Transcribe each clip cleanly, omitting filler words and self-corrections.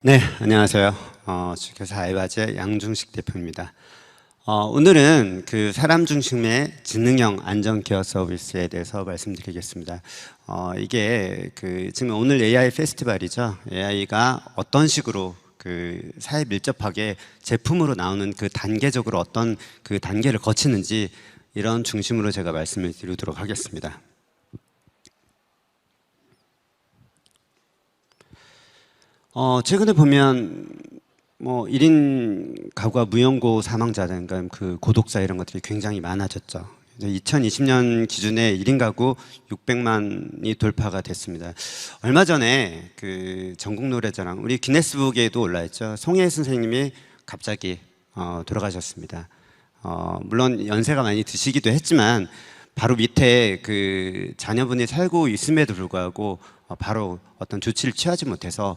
네, 안녕하세요. 주식회사 알바지의 양중식 대표입니다. 오늘은 그 사람 중심의 지능형 안전 케어 서비스에 대해서 말씀드리겠습니다. 이게 그 지금 오늘 AI 페스티벌이죠. AI가 어떤 식으로 그 사회 밀접하게 제품으로 나오는 그 단계적으로 어떤 그 단계를 거치는지 이런 중심으로 제가 말씀을 드리도록 하겠습니다. 최근에 보면 뭐 1인 가구와 무연고 사망자들, 그러니까 그 고독사 이런 것들이 굉장히 많아졌죠. 2020년 기준에 1인 가구 600만이 돌파가 됐습니다. 얼마 전에 그 전국 노래자랑 우리 기네스북에도 올라있죠. 송혜 선생님이 갑자기 돌아가셨습니다. 물론 연세가 많이 드시기도 했지만 바로 밑에 그 자녀분이 살고 있음에도 불구하고 바로 어떤 조치를 취하지 못해서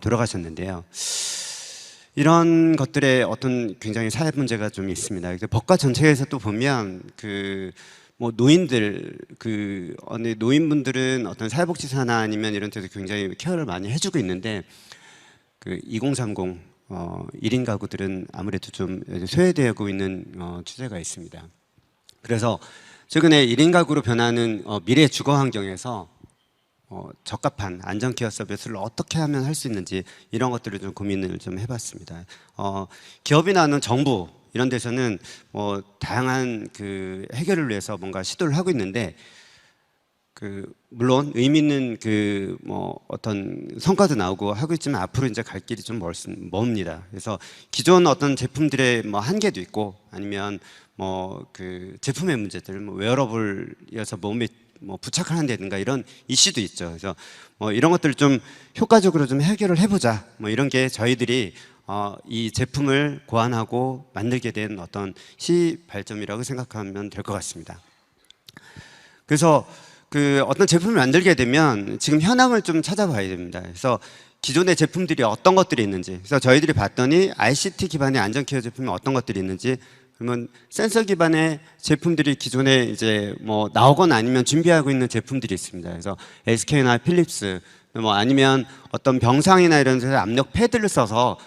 돌아가셨는데요. 이런 것들의 어떤 굉장히 사회 문제가 좀 있습니다. 법과 정책에서 또 보면 그 뭐 노인들 노인분들은 어떤 사회복지사나 아니면 이런 데서 굉장히 케어를 많이 해주고 있는데 그 2030 1인 가구들은 아무래도 좀 소외되고 있는 추세가 있습니다. 그래서 최근에 1인 가구로 변하는 미래 주거 환경에서 적합한 안전 케어 서비스를 어떻게 하면 할 수 있는지 이런 것들을 좀 고민을 좀 해봤습니다. 기업이나 하는 정부 이런 데서는 다양한 그 해결을 위해서 뭔가 시도를 하고 있는데 물론 의미 있는 어떤 성과도 나오고 하고 있지만 앞으로 이제 갈 길이 좀 멉니다. 그래서 기존 어떤 제품들의 한계도 있고 아니면 그 제품의 문제들, 웨어러블이어서 몸에 부착하는다든가 이런 이슈도 있죠. 그래서 이런 것들을 좀 효과적으로 좀 해결을 해보자. 이런 게 저희들이 이 제품을 고안하고 만들게 된 어떤 시발점이라고 생각하면 될 것 같습니다. 그래서 그 어떤 제품을 만들게 되면 지금 현황을 좀 찾아봐야 됩니다. 그래서 기존의 제품들이 어떤 것들이 있는지, 그래서 저희들이 봤더니 ICT 기반의 안전 케어 제품이 어떤 것들이 있는지, 그러면 센서 기반의 제품들이 기존에 이제 나오거나 아니면 준비하고 있는 제품들이 있습니다. 그래서 SK나 필립스, 아니면 어떤 병상이나 이런 데서 압력 패드를 써서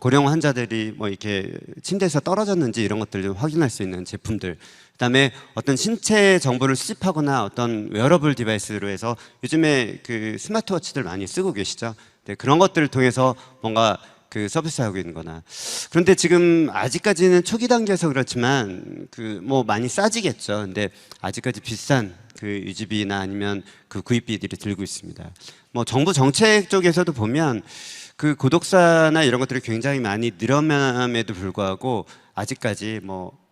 고령 환자들이 이렇게 침대에서 떨어졌는지 이런 것들을 좀 확인할 수 있는 제품들. 그다음에 어떤 신체 정보를 수집하거나 어떤 웨어러블 디바이스로 해서 요즘에 그 스마트워치들 많이 쓰고 계시죠. 네, 그런 것들을 통해서 뭔가 그 서비스하고 있는 거나. 그런데 지금 아직까지는 초기 단계여서 그렇지만 많이 싸지겠죠. 근데 아직까지 비싼 그 유지비나 아니면 그 구입비들이 들고 있습니다. 정부 정책 쪽에서도 보면 그 고독사나 이런 것들이 굉장히 많이 늘어남에도 불구하고 아직까지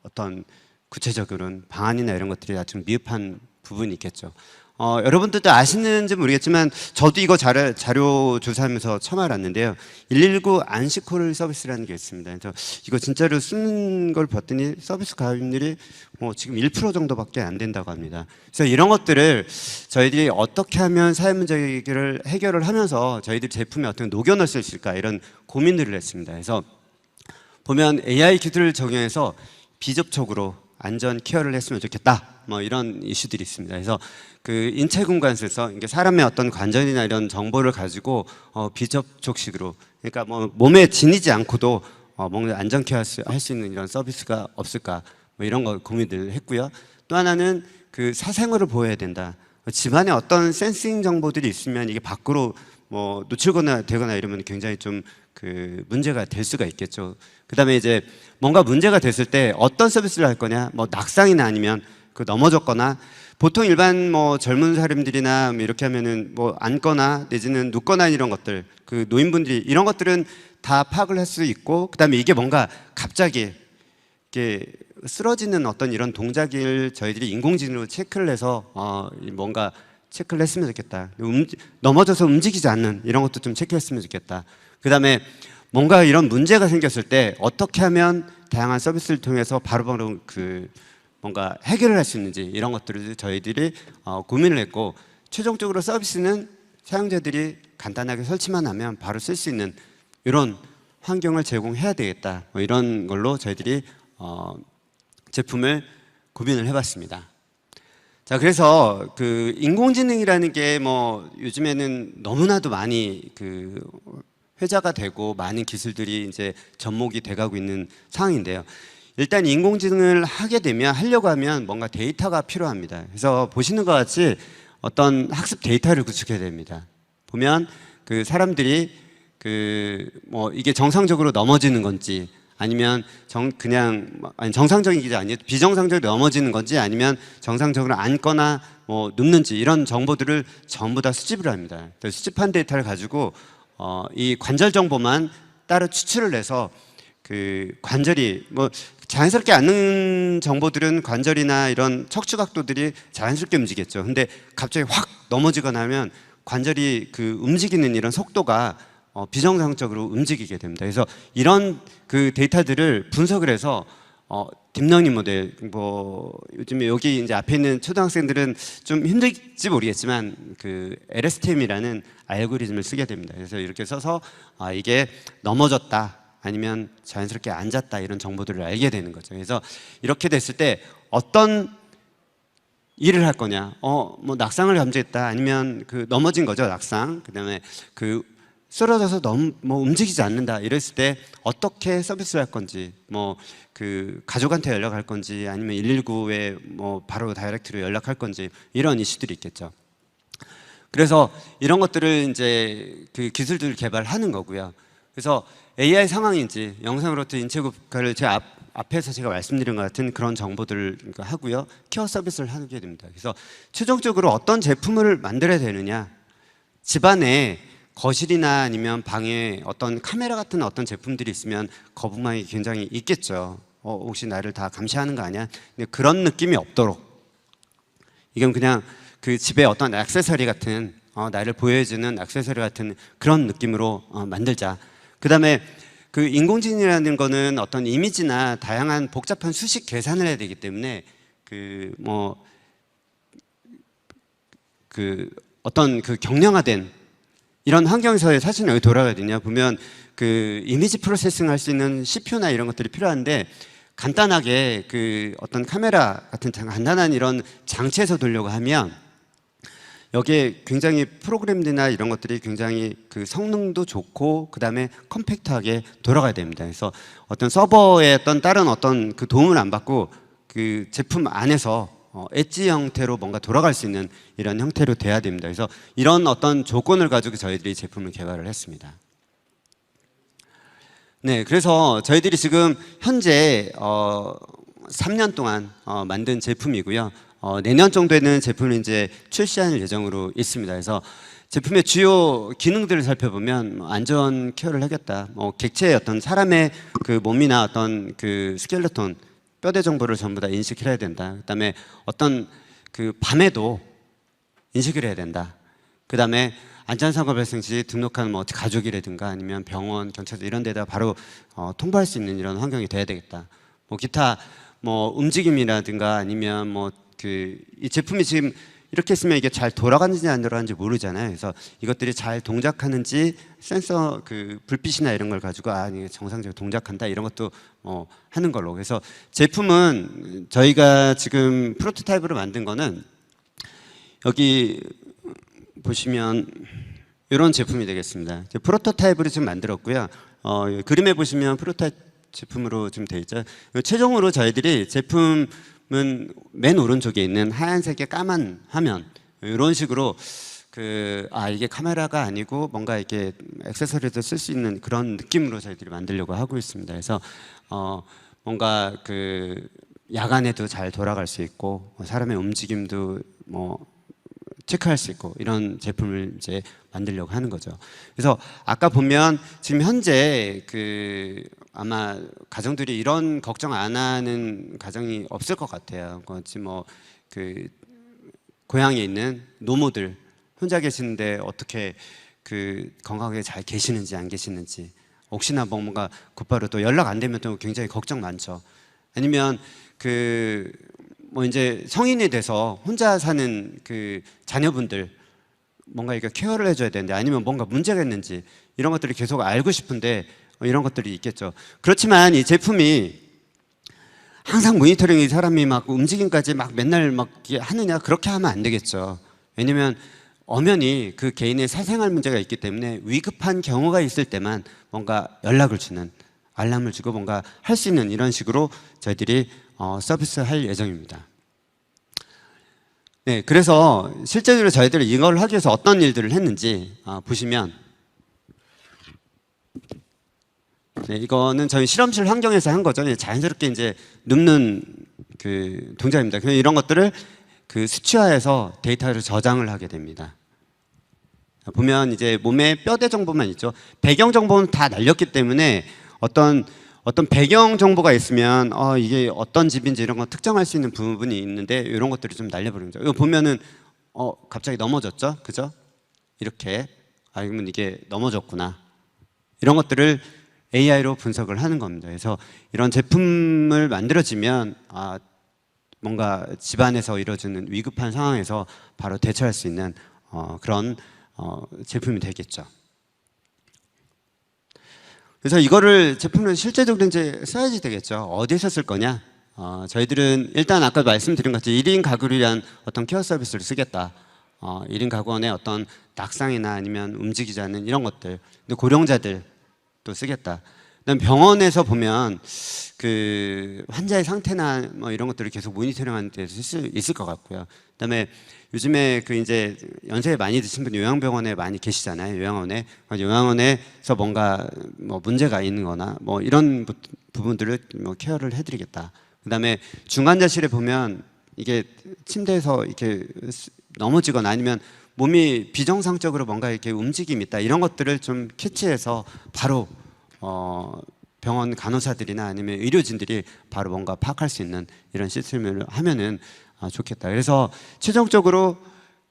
어떤 구체적으로는 방안이나 이런 것들이 아주 미흡한 부분이 있겠죠. 여러분들도 아시는지 모르겠지만 저도 이거 자료 조사하면서 처음 알았는데요. 119 안시콜 서비스라는 게 있습니다. 그래서 이거 진짜로 쓰는 걸 봤더니 서비스 가입률이 지금 1% 정도밖에 안 된다고 합니다. 그래서 이런 것들을 저희들이 어떻게 하면 사회 문제를 해결을 하면서 저희들 제품에 어떻게 녹여 넣을 수 있을까 이런 고민들을 했습니다. 그래서 보면 AI 기술을 적용해서 비접촉으로 안전 케어를 했으면 좋겠다. 이런 이슈들이 있습니다. 그래서 그 인체 공간에서 이게 사람의 어떤 관절이나 이런 정보를 가지고 비접촉식으로, 그러니까 몸에 지니지 않고도 뭔가 안전 케어 할 수 있는 이런 서비스가 없을까, 이런 거 고민을 했고요. 또 하나는 그 사생활을 보호해야 된다. 집안에 어떤 센싱 정보들이 있으면 이게 밖으로 노출거나 되거나 이러면 굉장히 좀 그 문제가 될 수가 있겠죠. 그 다음에 이제 뭔가 문제가 됐을 때 어떤 서비스를 할 거냐, 낙상이나 아니면 넘어졌거나, 보통 일반 젊은 사람들이나 이렇게 하면은 앉거나 내지는 눕거나 이런 것들, 그 노인분들이 이런 것들은 다 파악을 할 수 있고, 그 다음에 이게 뭔가 갑자기 이렇게 쓰러지는 어떤 이런 동작을 저희들이 인공지능으로 체크를 해서 뭔가 체크를 했으면 좋겠다. 넘어져서 움직이지 않는 이런 것도 좀 체크했으면 좋겠다. 그 다음에 뭔가 이런 문제가 생겼을 때 어떻게 하면 다양한 서비스를 통해서 바로바로 뭔가 해결을 할 수 있는지 이런 것들을 저희들이 고민을 했고, 최종적으로 서비스는 사용자들이 간단하게 설치만 하면 바로 쓸 수 있는 이런 환경을 제공해야 되겠다. 이런 걸로 저희들이 제품을 고민을 해봤습니다. 자, 그래서 그 인공지능이라는 게 요즘에는 너무나도 많이 회자가 되고 많은 기술들이 이제 접목이 돼가고 있는 상황인데요. 일단 인공지능을 하게 되면 하려고 하면 뭔가 데이터가 필요합니다. 그래서 보시는 것 같이 어떤 학습 데이터를 구축해야 됩니다. 보면 그 사람들이 그 뭐 이게 정상적으로 넘어지는 건지 아니면 그냥 아니 정상적인 게 아니라 비정상적으로 넘어지는 건지 아니면 정상적으로 앉거나 뭐 눕는지 이런 정보들을 전부 다 수집을 합니다. 수집한 데이터를 가지고 이 관절 정보만 따로 추출을 해서 그 관절이 뭐 자연스럽게 앉는 정보들은 관절이나 이런 척추 각도들이 자연스럽게 움직였죠. 근데 갑자기 확 넘어지거나 하면 관절이 그 움직이는 이런 속도가 비정상적으로 움직이게 됩니다. 그래서 이런 그 데이터들을 분석을 해서 딥러닝 모델 뭐 요즘에 여기 이제 앞에 있는 초등학생들은 좀 힘들지 모르겠지만 그 LSTM이라는 알고리즘을 쓰게 됩니다. 그래서 이렇게 써서 이게 넘어졌다 아니면 자연스럽게 앉았다 이런 정보들을 알게 되는 거죠. 그래서 이렇게 됐을 때 어떤 일을 할 거냐, 뭐 낙상을 감지했다 아니면 그 넘어진 거죠, 낙상. 그다음에 그 쓰러져서 너무 뭐 움직이지 않는다 이랬을 때 어떻게 서비스를 할 건지, 뭐 그 가족한테 연락할 건지 아니면 119에 뭐 바로 다이렉트로 연락할 건지 이런 이슈들이 있겠죠. 그래서 이런 것들을 이제 그 기술들을 개발하는 거고요. 그래서 AI 상황인지 영상으로부터 인체국가를 제 앞에서 제가 말씀드린 것 같은 그런 정보들을 하고요. 케어 서비스를 하게 됩니다. 그래서 최종적으로 어떤 제품을 만들어야 되느냐, 집안에 거실이나 아니면 방에 어떤 카메라 같은 어떤 제품들이 있으면 거부감이 굉장히 있겠죠. 혹시 나를 다 감시하는 거 아니야? 근데 그런 느낌이 없도록, 이건 그냥 그 집에 어떤 액세서리 같은 나를 보여주는 액세서리 같은 그런 느낌으로 만들자. 그 다음에 그 인공지능이라는 거는 어떤 이미지나 다양한 복잡한 수식 계산을 해야 되기 때문에 그 어떤 그 경량화된 이런 환경에서 사실 여기 돌아가야 되냐 보면 그 이미지 프로세싱 할 수 있는 CPU나 이런 것들이 필요한데 간단하게 그 어떤 카메라 같은 간단한 이런 장치에서 돌려고 하면 여기에 굉장히 프로그램들이나 이런 것들이 굉장히 그 성능도 좋고 그 다음에 컴팩트하게 돌아가야 됩니다. 그래서 어떤 서버의 어떤 다른 어떤 그 도움을 안 받고 그 제품 안에서 엣지 형태로 뭔가 돌아갈 수 있는 이런 형태로 돼야 됩니다. 그래서 이런 어떤 조건을 가지고 저희들이 제품을 개발을 했습니다. 네, 그래서 저희들이 지금 현재 3년 동안 만든 제품이고요. 내년 정도에는 제품을 이제 출시할 예정으로 있습니다. 그래서 제품의 주요 기능들을 살펴보면 안전 케어를 하겠다. 객체의 어떤 사람의 그 몸이나 어떤 그 스켈레톤 뼈대 정보를 전부 다 인식을 해야 된다. 그다음에 어떤 그 밤에도 인식을 해야 된다. 그다음에 안전사고 발생 시 등록한 뭐 가족이라든가 아니면 병원, 경찰서 이런 데다 바로 통보할 수 있는 이런 환경이 돼야 되겠다. 뭐 기타 뭐 움직임이라든가 아니면 뭐 그 이 제품이 지금 이렇게 했으면 이게 잘 돌아가는지 안 돌아가는지 모르잖아요. 그래서 이것들이 잘 동작하는지 센서 그 불빛이나 이런 걸 가지고 이게 정상적으로 동작한다 이런 것도 하는 걸로. 그래서 제품은 저희가 지금 프로토타입으로 만든 거는 여기 보시면 이런 제품이 되겠습니다. 프로토타입으로 지금 만들었고요. 그림에 보시면 프로토타입 제품으로 지금 되어 있죠. 최종으로 저희들이 제품은 맨 오른쪽에 있는 하얀색의 까만 화면 이런 식으로 이게 카메라가 아니고 뭔가 이렇게 액세서리도 쓸 수 있는 그런 느낌으로 저희들이 만들려고 하고 있습니다. 그래서 뭔가 그 야간에도 잘 돌아갈 수 있고 사람의 움직임도 뭐 체크할 수 있고 이런 제품을 이제 만들려고 하는 거죠. 그래서 아까 보면 지금 현재 그 아마 가정들이 이런 걱정 안 하는 가정이 없을 것 같아요. 지금 뭐 그 고향에 있는 노모들 혼자 계시는데 어떻게 그 건강하게 잘 계시는지 안 계시는지 혹시나 뭔가 곧바로 또 연락 안 되면 또 굉장히 걱정 많죠. 아니면 뭐 이제 성인이 돼서 혼자 사는 그 자녀분들 뭔가 이렇게 케어를 해줘야 되는데 아니면 뭔가 문제가 있는지 이런 것들을 계속 알고 싶은데 이런 것들이 있겠죠. 그렇지만 이 제품이 항상 모니터링이 사람이 막 움직임까지 막 맨날 막 하느냐 그렇게 하면 안 되겠죠. 왜냐면 엄연히 그 개인의 사생활 문제가 있기 때문에 위급한 경우가 있을 때만 뭔가 연락을 주는, 알람을 주고 뭔가 할 수 있는 이런 식으로 저희들이 서비스할 예정입니다. 네, 그래서 실제로 저희들이 이걸 하기 위해서 어떤 일들을 했는지 보시면, 네, 이거는 저희 실험실 환경에서 한 거죠. 자연스럽게 이제 눕는 그 동작입니다. 그래서 이런 것들을 그 수치화해서 데이터를 저장을 하게 됩니다. 보면 이제 몸에 뼈대 정보만 있죠. 배경 정보는 다 날렸기 때문에 어떤 배경 정보가 있으면 이게 어떤 집인지 이런 거 특정할 수 있는 부분이 있는데 이런 것들이 좀 날려버린 거죠. 이거 보면은 갑자기 넘어졌죠, 그죠? 이렇게 그러면 이게 넘어졌구나. 이런 것들을 AI로 분석을 하는 겁니다. 그래서 이런 제품을 만들어지면 뭔가 집안에서 이루어지는 위급한 상황에서 바로 대처할 수 있는 그런 제품이 되겠죠. 그래서 이거를 제품을 실제적으로 이제 써야지 되겠죠. 어디서 쓸 거냐? 저희들은 일단 아까 말씀드린 것 같이 1인 가구를 위한 어떤 케어 서비스를 쓰겠다. 1인 가구원의 어떤 낙상이나 아니면 움직이지 않는 이런 것들, 근데 고령자들도 쓰겠다. 그다음 병원에서 보면 그 환자의 상태나 뭐 이런 것들을 계속 모니터링하는 데 쓸 수 있을 것 같고요. 그다음에 요즘에 그 이제 연세 많이 드신 분 요양병원에 많이 계시잖아요. 요양원에서 뭔가 뭐 문제가 있는거나 뭐 이런 부분들을 뭐 케어를 해드리겠다. 그다음에 중환자실에 보면 이게 침대에서 이렇게 넘어지거나 아니면 몸이 비정상적으로 뭔가 이렇게 움직임이 있다. 이런 것들을 좀 캐치해서 바로 병원 간호사들이나 아니면 의료진들이 바로 뭔가 파악할 수 있는 이런 시스템을 하면은 좋겠다. 그래서 최종적으로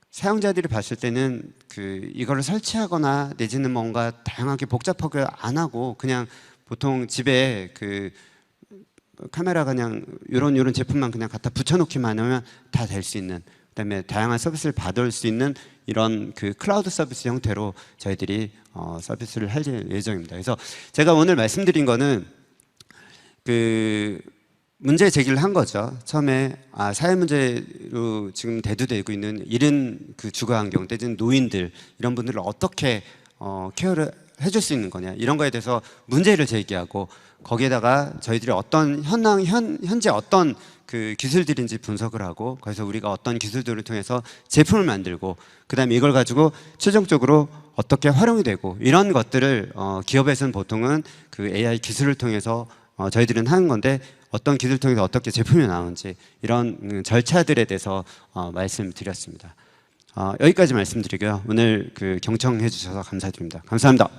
사용자들이 봤을 때는 이거를 설치하거나 내지는 뭔가 다양하게 복잡하게 안 하고 그냥 보통 집에 카메라 그냥 이런 제품만 그냥 갖다 붙여놓기만 하면 다 될 수 있는, 그다음에 다양한 서비스를 받을 수 있는 이런 클라우드 서비스 형태로 저희들이 서비스를 할 예정입니다. 그래서 제가 오늘 말씀드린 거는 문제 제기를 한 거죠. 처음에 사회 문제로 지금 대두되고 있는 이른 주거 환경, 내지는 노인들 이런 분들을 어떻게 케어를 해줄 수 있는 거냐, 이런 거에 대해서 문제를 제기하고 거기에다가 저희들이 어떤 현재 어떤 기술들인지 분석을 하고 그래서 우리가 어떤 기술들을 통해서 제품을 만들고 그다음에 이걸 가지고 최종적으로 어떻게 활용이 되고 이런 것들을 기업에서는 보통은 AI 기술을 통해서 저희들은 하는 건데 어떤 기술을 통해서 어떻게 제품이 나오는지 이런 절차들에 대해서 말씀드렸습니다. 여기까지 말씀드리고요. 오늘 경청해 주셔서 감사드립니다. 감사합니다.